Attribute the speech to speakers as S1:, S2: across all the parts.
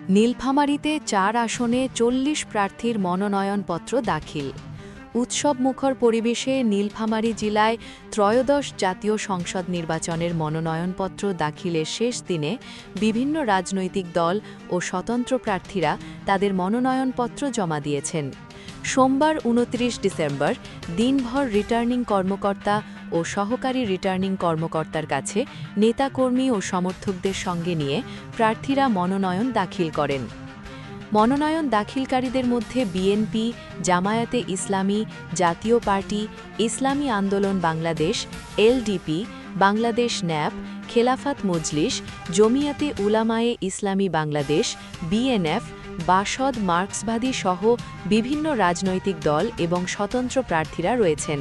S1: নীলফামারীতে ৪ আসনে ৪০ প্রার্থীর মনোনয়নপত্র দাখিল। উৎসবমুখর পরিবেশে নীলফামারী জেলায় ত্রয়োদশ জাতীয় সংসদ নির্বাচনের মনোনয়নপত্র দাখিলের শেষ দিনে বিভিন্ন রাজনৈতিক দল ও স্বতন্ত্র প্রার্থীরা তাদের মনোনয়নপত্র জমা দিয়েছেন। সোমবার ২৯ ডিসেম্বর দিনভর রিটার্নিং কর্মকর্তা ও সহকারী রিটার্নিং কর্মকর্তার কাছে নেতাকর্মী ও সমর্থকদের সঙ্গে নিয়ে প্রার্থীরা মনোনয়ন দাখিল করেন। মনোনয়ন দাখিলকারীদের মধ্যে বিএনপি, জামায়াতে ইসলামী, জাতীয় পার্টি, ইসলামী আন্দোলন বাংলাদেশ, এলডিপি, বাংলাদেশ ন্যাপ, খেলাফত মজলিস, জমিয়াতে উলামায়ে ইসলামী বাংলাদেশ, বিএনএফ, বাসদ মার্ক্সবাদী সহ বিভিন্ন রাজনৈতিক দল এবং স্বতন্ত্র প্রার্থীরা রয়েছেন।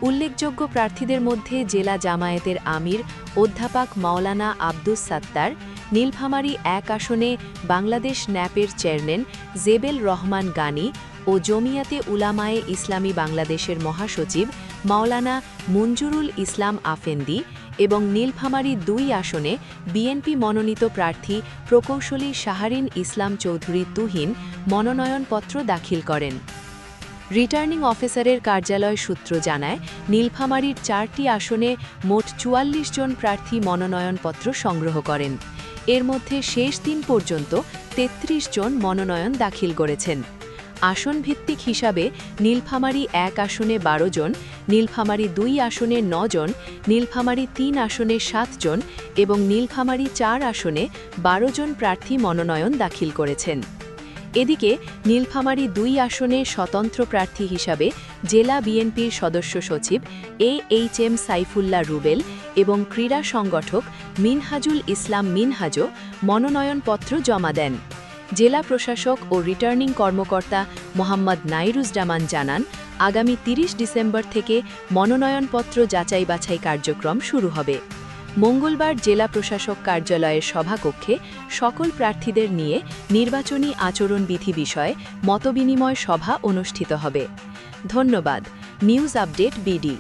S1: উল্লেখযোগ্য প্রার্থীদের মধ্যে জেলা জামায়াতের আমির অধ্যাপক মাওলানা আব্দুস সাত্তার, নীলফামারী ১ আসনে বাংলাদেশ ন্যাপের চেয়ারম্যান জেবেল রহমান গানী ও জমিয়াতে উলামায়ে ইসলামী বাংলাদেশের মহাসচিব মাওলানা মঞ্জুরুল ইসলাম আফেন্দি এবং নীলফামারী ২ আসনে বিএনপি মনোনীত প্রার্থী প্রকৌশলী শাহরিন ইসলাম চৌধুরী তুহিন মনোনয়নপত্র দাখিল করেন। রিটার্নিং অফিসারের কার্যালয় সূত্র জানায়, নীলফামারীর ৪টি আসনে মোট ৪৪ জন প্রার্থী মনোনয়নপত্র সংগ্রহ করেন। এর মধ্যে শেষ দিন পর্যন্ত ৩৩ জন মনোনয়ন দাখিল করেছেন। আসন ভিত্তিক হিসাবে নীলফামারী ১ আসনে ১২ জন, নীলফামারী ২ আসনে ৯ জন, নীলফামারী ৩ আসনে ৭ জন এবং নীলফামারী ৪ আসনে ১২ জন প্রার্থী মনোনয়ন দাখিল করেছেন। এদিকে নীলফামারী ২ আসনে স্বতন্ত্র প্রার্থী হিসাবে জেলা বিএনপির সদস্য সচিব AHM সাইফুল্লাহ রুবেল এবং ক্রীড়া সংগঠক মিনহাজুল ইসলাম মিনহাজও মনোনয়নপত্র জমা দেন। জেলা প্রশাসক ও রিটার্নিং কর্মকর্তা মোহাম্মদ নাইরুজ্জামান জানান, আগামী ৩০ ডিসেম্বর থেকে মনোনয়নপত্র যাচাই বাছাই কার্যক্রম শুরু হবে। মঙ্গলবার জেলা প্রশাসক কার্যালয়ের সভাকক্ষে সকল প্রার্থীদের নিয়ে নির্বাচনী আচরণবিধি বিষয়ে মতবিনিময় সভা অনুষ্ঠিত হবে। ধন্যবাদ। News update BD.